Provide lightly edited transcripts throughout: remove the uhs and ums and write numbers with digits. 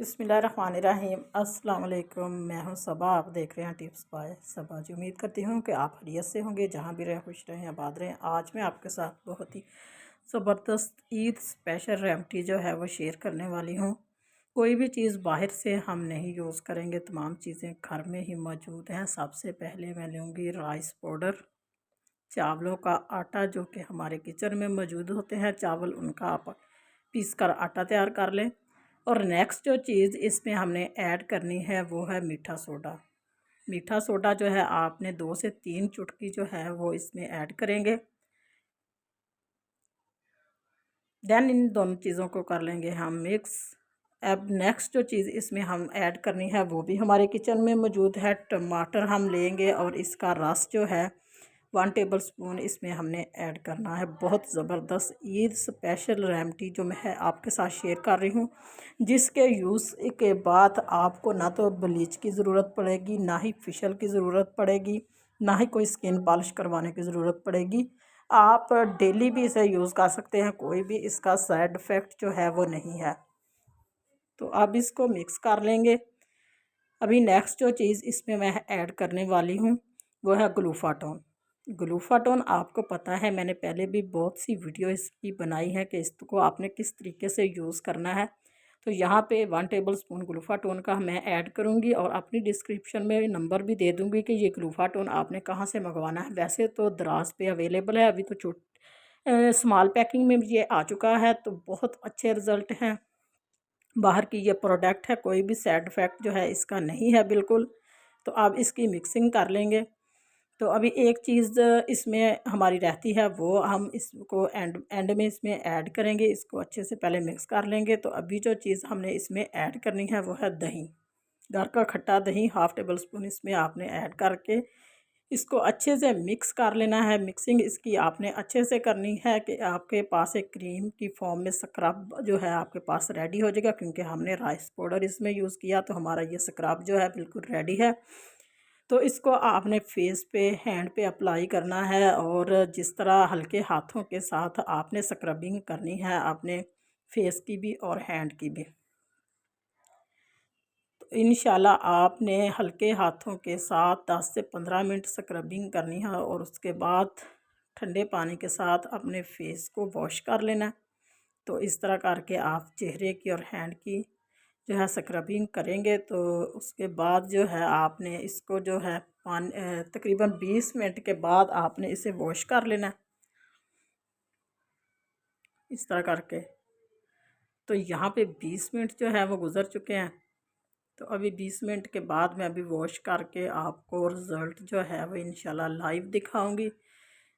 बिस्मिल्लाहिर्रहमानिर्रहीम। अस्सलाम वालेकुम। मैं हूं सबा, आप देख रहे हैं टिप्स बाय सबा जी। उम्मीद करती हूं कि आप खैरियत से होंगे, जहां भी रहें खुश रहें आबाद रहें। आज मैं आपके साथ बहुत ही ज़बरदस्त ईद स्पेशल रेमेडी जो है वो शेयर करने वाली हूं। कोई भी चीज़ बाहर से हम नहीं यूज़ करेंगे, तमाम चीज़ें घर में ही मौजूद हैं। सबसे पहले मैं लूँगी राइस पाउडर, चावलों का आटा जो कि हमारे किचन में मौजूद होते हैं चावल, उनका आप पीस कर आटा तैयार कर लें। और नेक्स्ट जो चीज़ इसमें हमने ऐड करनी है वो है मीठा सोडा। मीठा सोडा जो है आपने 2 से 3 चुटकी जो है वो इसमें ऐड करेंगे। देन इन दोनों चीज़ों को कर लेंगे हम मिक्स। अब नेक्स्ट जो चीज़ इसमें हम ऐड करनी है वो भी हमारे किचन में मौजूद है। टमाटर हम लेंगे और इसका रस जो है 1 टेबल स्पून इसमें हमने ऐड करना है। बहुत ज़बरदस्त ईद स्पेशल रेमेडी जो मैं आपके साथ शेयर कर रही हूँ, जिसके यूज़ के बाद आपको ना तो ब्लीच की ज़रूरत पड़ेगी, ना ही फेशियल की ज़रूरत पड़ेगी, ना ही कोई स्किन पॉलिश करवाने की ज़रूरत पड़ेगी। आप डेली भी इसे यूज़ कर सकते हैं, कोई भी इसका साइड इफ़ेक्ट जो है वो नहीं है। तो अब इसको मिक्स कर लेंगे। अभी नेक्स्ट जो चीज़ इसमें मैं ऐड करने वाली हूँ वो है ग्लूफाटोन। ग्लूफाटोन आपको पता है, मैंने पहले भी बहुत सी वीडियो इसकी बनाई है कि इसको आपने किस तरीके से यूज़ करना है। तो यहाँ पे 1 टेबल स्पून ग्लूफाटोन का मैं ऐड करूँगी और अपनी डिस्क्रिप्शन में नंबर भी दे दूँगी कि ये ग्लूफाटोन आपने कहाँ से मंगवाना है। वैसे तो दराज पे अवेलेबल है, अभी तो स्मॉल पैकिंग में ये आ चुका है, तो बहुत अच्छे रिज़ल्ट हैं। बाहर की ये प्रोडक्ट है, कोई भी साइड इफ़ेक्ट जो है इसका नहीं है बिल्कुल। तो अब इसकी मिक्सिंग कर लेंगे। तो अभी एक चीज़ इसमें हमारी रहती है, वो हम इसको एंड एंड में इसमें ऐड करेंगे। इसको अच्छे से पहले मिक्स कर लेंगे। तो अभी जो चीज़ हमने इसमें ऐड करनी है वो है दही। घर का खट्टा दही 1/2 टेबल स्पून इसमें आपने ऐड करके इसको अच्छे से मिक्स कर लेना है। मिक्सिंग इसकी आपने अच्छे से करनी है कि आपके पास एक क्रीम की फॉर्म में स्क्रब जो है आपके पास रेडी हो जाएगा, क्योंकि हमने राइस पाउडर इसमें यूज़ किया तो हमारा ये स्क्रब जो है बिल्कुल रेडी है। तो इसको आपने फेस पे, हैंड पे अप्लाई करना है और जिस तरह हल्के हाथों के साथ आपने स्क्रबिंग करनी है, आपने फेस की भी और हैंड की भी। तो इंशाल्लाह आपने हल्के हाथों के साथ 10 से 15 मिनट स्क्रबिंग करनी है और उसके बाद ठंडे पानी के साथ अपने फेस को वॉश कर लेना है। तो इस तरह करके आप चेहरे की और हैंड की जो है स्क्रबिंग करेंगे। तो उसके बाद जो है आपने इसको जो है तकरीबन 20 मिनट के बाद आपने इसे वॉश कर लेना है, इस तरह करके। तो यहाँ पे 20 मिनट जो है वो गुज़र चुके हैं। तो अभी 20 मिनट के बाद मैं अभी वॉश करके आपको रिज़ल्ट जो है वो इंशाल्लाह लाइव दिखाऊंगी।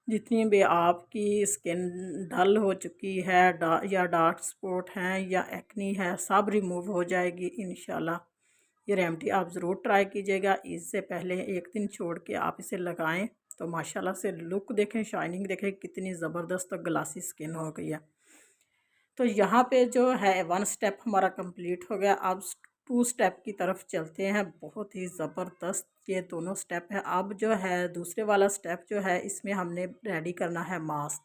जितनी भी आपकी स्किन डल हो चुकी है, या डार्क स्पॉट हैं या एक्नी है, सब रिमूव हो जाएगी इंशाल्लाह। ये रेमेडी आप ज़रूर ट्राई कीजिएगा। इससे पहले एक दिन छोड़ के आप इसे लगाएं तो माशाल्लाह से लुक देखें, शाइनिंग देखें, कितनी ज़बरदस्त ग्लासी स्किन हो गई है। तो यहाँ पे जो है 1 स्टेप हमारा कंप्लीट हो गया। अब 2 स्टेप की तरफ चलते हैं। बहुत ही ज़बरदस्त ये दोनों स्टेप हैं। अब जो है दूसरे वाला स्टेप जो है, इसमें हमने रेडी करना है मास्क।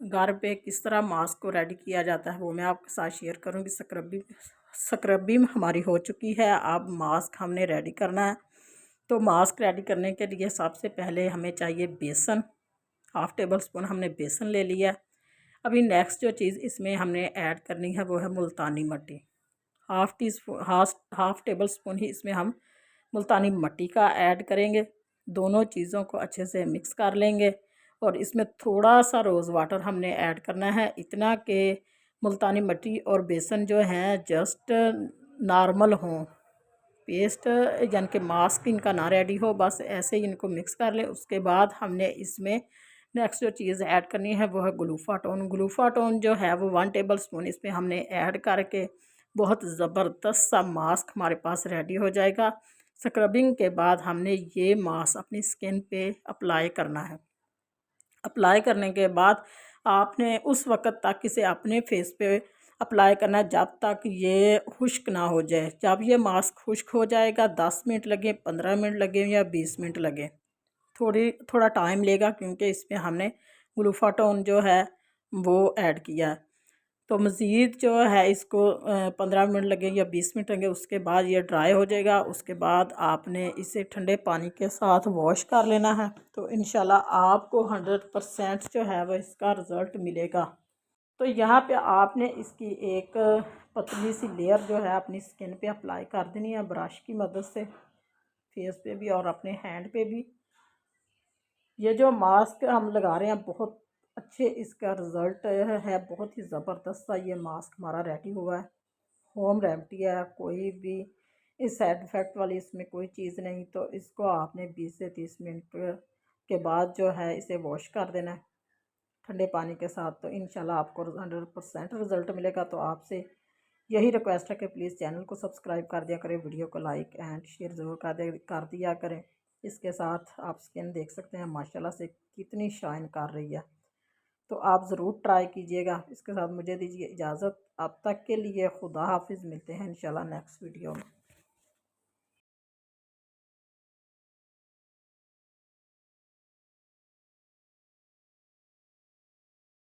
घर पे किस तरह मास्क को रेडी किया जाता है वो मैं आपके साथ शेयर करूँगी। स्क्रबिंग हमारी हो चुकी है, अब मास्क हमने रेडी करना है। तो मास्क रेडी करने के लिए सबसे पहले हमें चाहिए बेसन। 1/2 टेबल स्पून हमने बेसन ले लिया। अभी नेक्स्ट जो चीज़ इसमें हमने ऐड करनी है वो है मुल्तानी मिट्टी। 1/2 टेबल स्पून ही इसमें हम मुल्तानी मिट्टी का ऐड करेंगे। दोनों चीज़ों को अच्छे से मिक्स कर लेंगे और इसमें थोड़ा सा रोज़ वाटर हमने ऐड करना है, इतना कि मुल्तानी मिट्टी और बेसन जो है जस्ट नॉर्मल हों, पेस्ट यानी कि मास्क इनका ना रेडी हो, बस ऐसे ही इनको मिक्स कर लें। उसके बाद हमने इसमें नेक्स्ट जो चीज़ ऐड करनी है वो है ग्लूफाटोन। ग्लूफाटोन जो है वो 1 टेबल स्पून इसमें हमने ऐड करके बहुत ज़बरदस्त सा मास्क हमारे पास रेडी हो जाएगा। स्क्रबिंग के बाद हमने ये मास्क अपनी स्किन पे अप्लाई करना है। अप्लाई करने के बाद आपने उस वक़्त तक इसे अपने फेस पे अप्लाई करना है जब तक ये खुश्क ना हो जाए। जब ये मास्क खुश्क हो जाएगा, 10 मिनट लगे, 15 मिनट लगे या 20 मिनट लगे, थोड़ा टाइम लेगा, क्योंकि इसमें हमने ग्लूफाटोन जो है वो ऐड किया है। तो मज़ीद जो है इसको 15 मिनट लगेंगे या 20 मिनट लगेंगे, उसके बाद ये ड्राई हो जाएगा। उसके बाद आपने इसे ठंडे पानी के साथ वॉश कर लेना है। तो इंशाल्लाह आपको 100% जो है वह इसका रिज़ल्ट मिलेगा। तो यहाँ पे आपने इसकी एक पतली सी लेयर जो है अपनी स्किन पे अप्लाई कर देनी है ब्रश की मदद से, फेस पे भी और अपने हैंड पे भी। ये जो मास्क हम लगा रहे हैं बहुत अच्छे इसका रिज़ल्ट है, बहुत ही ज़बरदस्त सा ये मास्क हमारा रेडी हुआ है। होम रेमेडी है, कोई भी इस साइड इफ़ेक्ट वाली इसमें कोई चीज़ नहीं। तो इसको आपने 20 से 30 मिनट के बाद जो है इसे वॉश कर देना है ठंडे पानी के साथ। तो इंशाल्लाह आपको 100% रिज़ल्ट मिलेगा। तो आपसे यही रिक्वेस्ट है कि प्लीज़ चैनल को सब्सक्राइब कर दिया करें, वीडियो को लाइक एंड शेयर ज़रूर कर दिया करें। इसके साथ आप स्किन देख सकते हैं माशाल्लाह से कितनी शाइन कर रही है। तो आप ज़रूर ट्राई कीजिएगा। इसके साथ मुझे दीजिए इजाज़त। अब तक के लिए खुदा हाफिज़, मिलते हैं इंशाल्लाह नेक्स्ट वीडियो में।